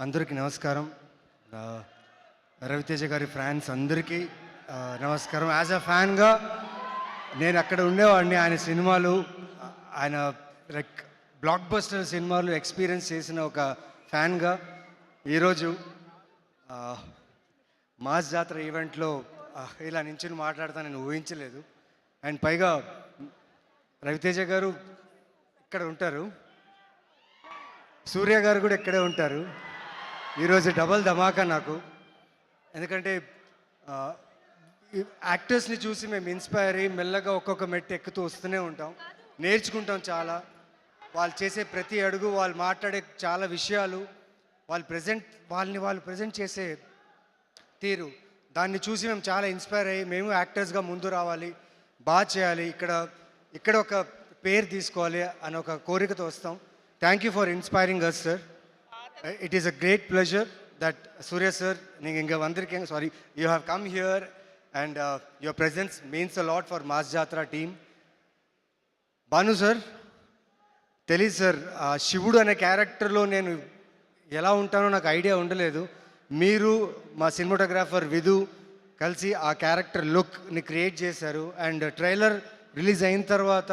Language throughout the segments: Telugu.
అందరికీ నమస్కారం. రవితేజ గారి ఫ్యాన్స్ అందరికీ నమస్కారం. యాజ్ అ ఫ్యాన్గా నేను అక్కడ ఉండేవాడిని. ఆయన సినిమాలు, ఆయన లైక్ బ్లాక్ బస్టర్ సినిమాలు ఎక్స్పీరియన్స్ చేసిన ఒక ఫ్యాన్గా ఈరోజు మాస్ జాతర ఈవెంట్లో ఇలా నించుని మాట్లాడతా నేను ఊహించలేదు. అండ్ పైగా రవితేజ గారు ఇక్కడ ఉంటారు, సూర్య గారు కూడా ఇక్కడే ఉంటారు. ఈరోజు డబల్ ధమాకా నాకు. ఎందుకంటే యాక్టర్స్ని చూసి మేము ఇన్స్పైర్ అయ్యి మెల్లగా ఒక్కొక్క మెట్టు ఎక్కుతూ వస్తూనే ఉంటాం, నేర్చుకుంటాం చాలా. వాళ్ళు చేసే ప్రతి అడుగు, వాళ్ళు మాట్లాడే చాలా విషయాలు, వాళ్ళు ప్రజెంట్ చేసే తీరు, దాన్ని చూసి మేము చాలా ఇన్స్పైర్ అయ్యి మేము యాక్టర్స్గా ముందు రావాలి, బాగా చేయాలి, ఇక్కడ ఒక పేరు తీసుకోవాలి అని ఒక కోరికతో వస్తాం. Thank you for inspiring us sir. It is a great pleasure that Surya sir, நீங்கள் இங்கே வந்திருக்கீங்க, sorry, you have come here and your presence means a lot for mass Jathara team. Bhanu sir, తెలీదు సార్, శివుడు అనే క్యారెక్టర్లో నేను ఎలా ఉంటానో నాకు ఐడియా ఉండలేదు. మీరు మా సినిమాటోగ్రాఫర్ విధు కలిసి ఆ క్యారెక్టర్ లుక్ని క్రియేట్ చేశారు. అండ్ ట్రైలర్ రిలీజ్ అయిన తర్వాత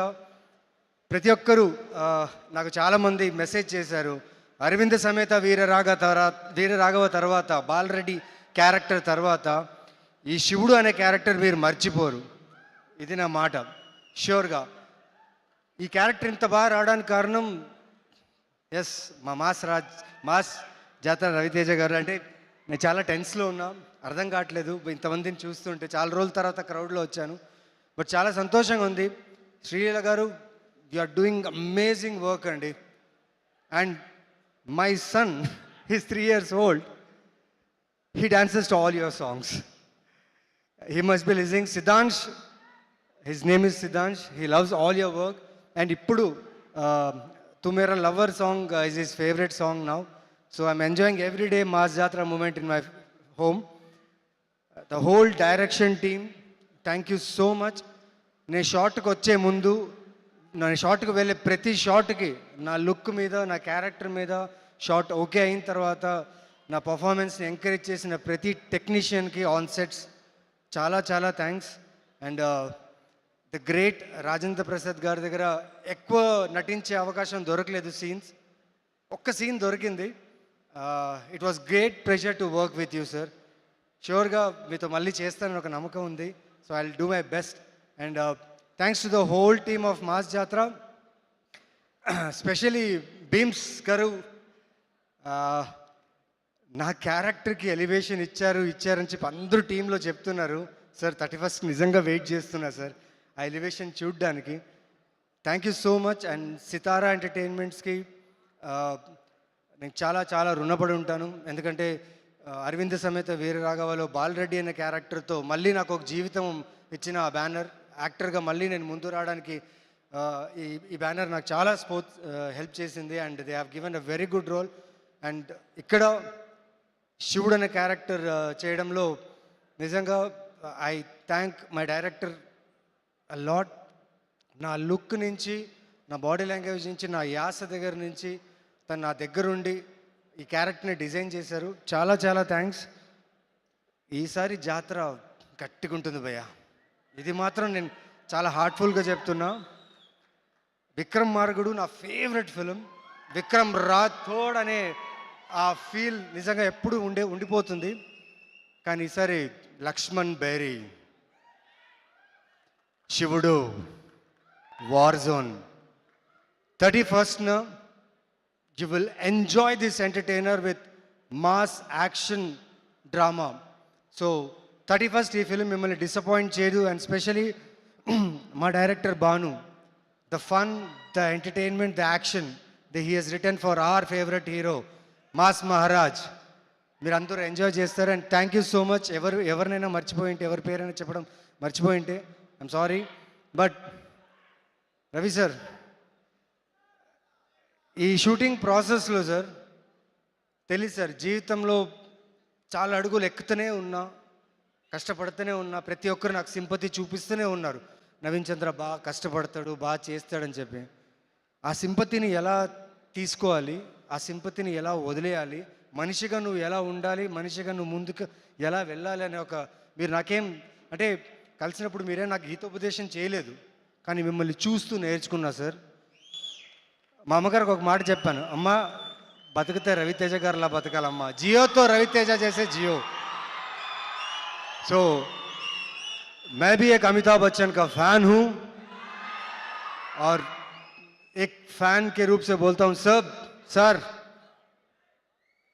ప్రతి ఒక్కరూ నాకు చాలామంది మెసేజ్ చేశారు, అరవింద సమేత వీరరాఘవ తర్వాత, బాలరెడ్డి క్యారెక్టర్ తర్వాత ఈ శివుడు అనే క్యారెక్టర్ మీరు మర్చిపోరు. ఇది నా మాట ష్యూర్గా. ఈ క్యారెక్టర్ ఇంత బాగా రావడానికి కారణం ఎస్ మా మాస్ జాతర రవితేజ గారు. అంటే నేను చాలా టెన్స్లో ఉన్నా, అర్థం కావట్లేదు ఇంతమందిని చూస్తుంటే. చాలా రోజుల తర్వాత క్రౌడ్లో వచ్చాను, బట్ చాలా సంతోషంగా ఉంది. శ్రీలీల గారు, you are doing amazing work అండి. And my son, he's 3 years old, he dances to all your songs. He must be listening. Siddhansh, his name is Siddhansh, he loves all your work. And ippudu Tu Mera Lover song is his favorite song now. So I'm enjoying every day Mass Jatra moment in my home. The whole direction team, thank you so much. నేను షార్ట్కి వచ్చే ముందు, నేను షార్ట్కి వెళ్ళే ప్రతి షార్ట్కి నా లుక్ మీద, నా క్యారెక్టర్ మీద షార్ట్ ఓకే అయిన తర్వాత నా పర్ఫార్మెన్స్ని ఎంకరేజ్ చేసిన ప్రతి టెక్నీషియన్కి ఆన్ సెట్స్ చాలా చాలా thanks. And the great Rajendra Prasad గారి దగ్గర ఎక్కువ నటించే అవకాశం దొరకలేదు. ఒక్క సీన్ దొరికింది. It was great pressure to work with you sir. ష్యూర్గా మీతో మళ్ళీ చేస్తానని ఒక నమ్మకం ఉంది. So I will do my best. And thanks to the whole team of mass Jathara, specially Bheems గారు. నా క్యారెక్టర్కి ఎలివేషన్ ఇచ్చారని చెప్పి అందరూ టీంలో చెప్తున్నారు. సార్ 31st నిజంగా వెయిట్ చేస్తున్నా సార్ ఆ ఎలివేషన్ చూడ్డానికి. Thank you so much. And Sitara ఎంటర్టైన్మెంట్స్కి నేను చాలా చాలా రుణపడి ఉంటాను. ఎందుకంటే అరవింద సమేత వీరరాఘవలో బాలరెడ్డి అనే క్యారెక్టర్తో మళ్ళీ నాకు ఒక జీవితం ఇచ్చిన ఆ బ్యానర్, యాక్టర్గా మళ్ళీ నేను ముందు రావడానికి ఈ బ్యానర్ నాకు చాలా హెల్ప్ చేసింది. And they have given a very good role. And ఇక్కడ శివుడు అనే క్యారెక్టర్ చేయడంలో నిజంగా I thank my director a lot. నా లుక్ నుంచి, నా బాడీ లాంగ్వేజ్ నుంచి, నా యాస దగ్గర నుంచి తను నా దగ్గరుండి ఈ క్యారెక్టర్ని డిజైన్ చేశారు. చాలా చాలా థ్యాంక్స్. ఈసారి జాతర గట్టిగా ఉంటుంది భయ్య, ఇది మాత్రం నేను చాలా హార్ట్ఫుల్గా చెప్తున్నా. విక్రమ్ మార్గుడు నా ఫేవరెట్ ఫిలిం. విక్రమ్ రాథోడ్ అనే ఆ ఫీల్ నిజంగా ఎప్పుడు ఉండిపోతుంది. కానీ ఈసారి లక్ష్మణ్ బేరీ, శివుడు, war zone, 31st you will enjoy this entertainer with mass action drama. So 31st ఈ ఫిలిం మిమ్మల్ని డిసప్పాయింట్ చేయదు. అండ్ స్పెషలీ మా director Bhanu, the fun, the entertainment, the action that he has written for our favorite hero mass Maharaj, మీరు అందరూ ఎంజాయ్ చేస్తారు. And thank you so much. ఎవరినైనా మర్చిపోయింటే, ఎవరి పేరైనా చెప్పడం మర్చిపోయింటే I'm sorry. But Ravi sir, ఈ షూటింగ్ ప్రాసెస్లో సార్ తెలియదు సార్, జీవితంలో చాలా అడుగులు ఎక్కుతూనే ఉన్నా, కష్టపడుతూనే ఉన్నా. ప్రతి ఒక్కరు నాకు సింపతి చూపిస్తూనే ఉన్నారు, నవీన్ చంద్ర బాగా కష్టపడతాడు, బాగా చేస్తాడని చెప్పి. ఆ సింపతిని ఎలా తీసుకోవాలి, ఆ సింపతిని ఎలా వదిలేయాలి, మనిషిగా నువ్వు ఎలా ఉండాలి, మనిషిగా నువ్వు ముందుకు ఎలా వెళ్ళాలి అనే ఒక మీరు నాకేం అంటే కలిసినప్పుడు మీరే నాకు గీతోపదేశం చేయలేదు, కానీ మిమ్మల్ని చూస్తూ నేర్చుకున్నా సార్. మా అమ్మగారికి ఒక మాట చెప్పాను, అమ్మ బతికితే రవితేజ గారిలా బతకాలమ్మా, జియోతో రవితేజ చేసే జియో. సో मैं भी एक अमिताभ बच्चन का फैन हूँ और एक फैन के रूप से बोलता हूँ सब sir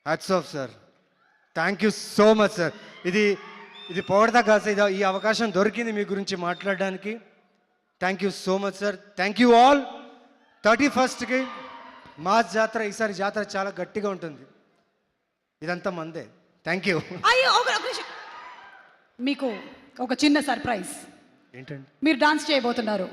hats off sir, thank you so much sir. ఇది పొగడతా కాదు సార్, ఇది ఈ అవకాశం దొరికింది మీ గురించి మాట్లాడడానికి. Thank you so much sir, thank you all. 31st mass జాతర, ఈసారి జాతర చాలా గట్టిగా ఉంటుంది, ఇదంతా మందే. Thank you. అయ్యో ఒక నిమిషం, మీకు ఒక చిన్న సర్ప్రైజ్. ఏంటండి? మీరు డాన్స్ చేయబోతున్నారు.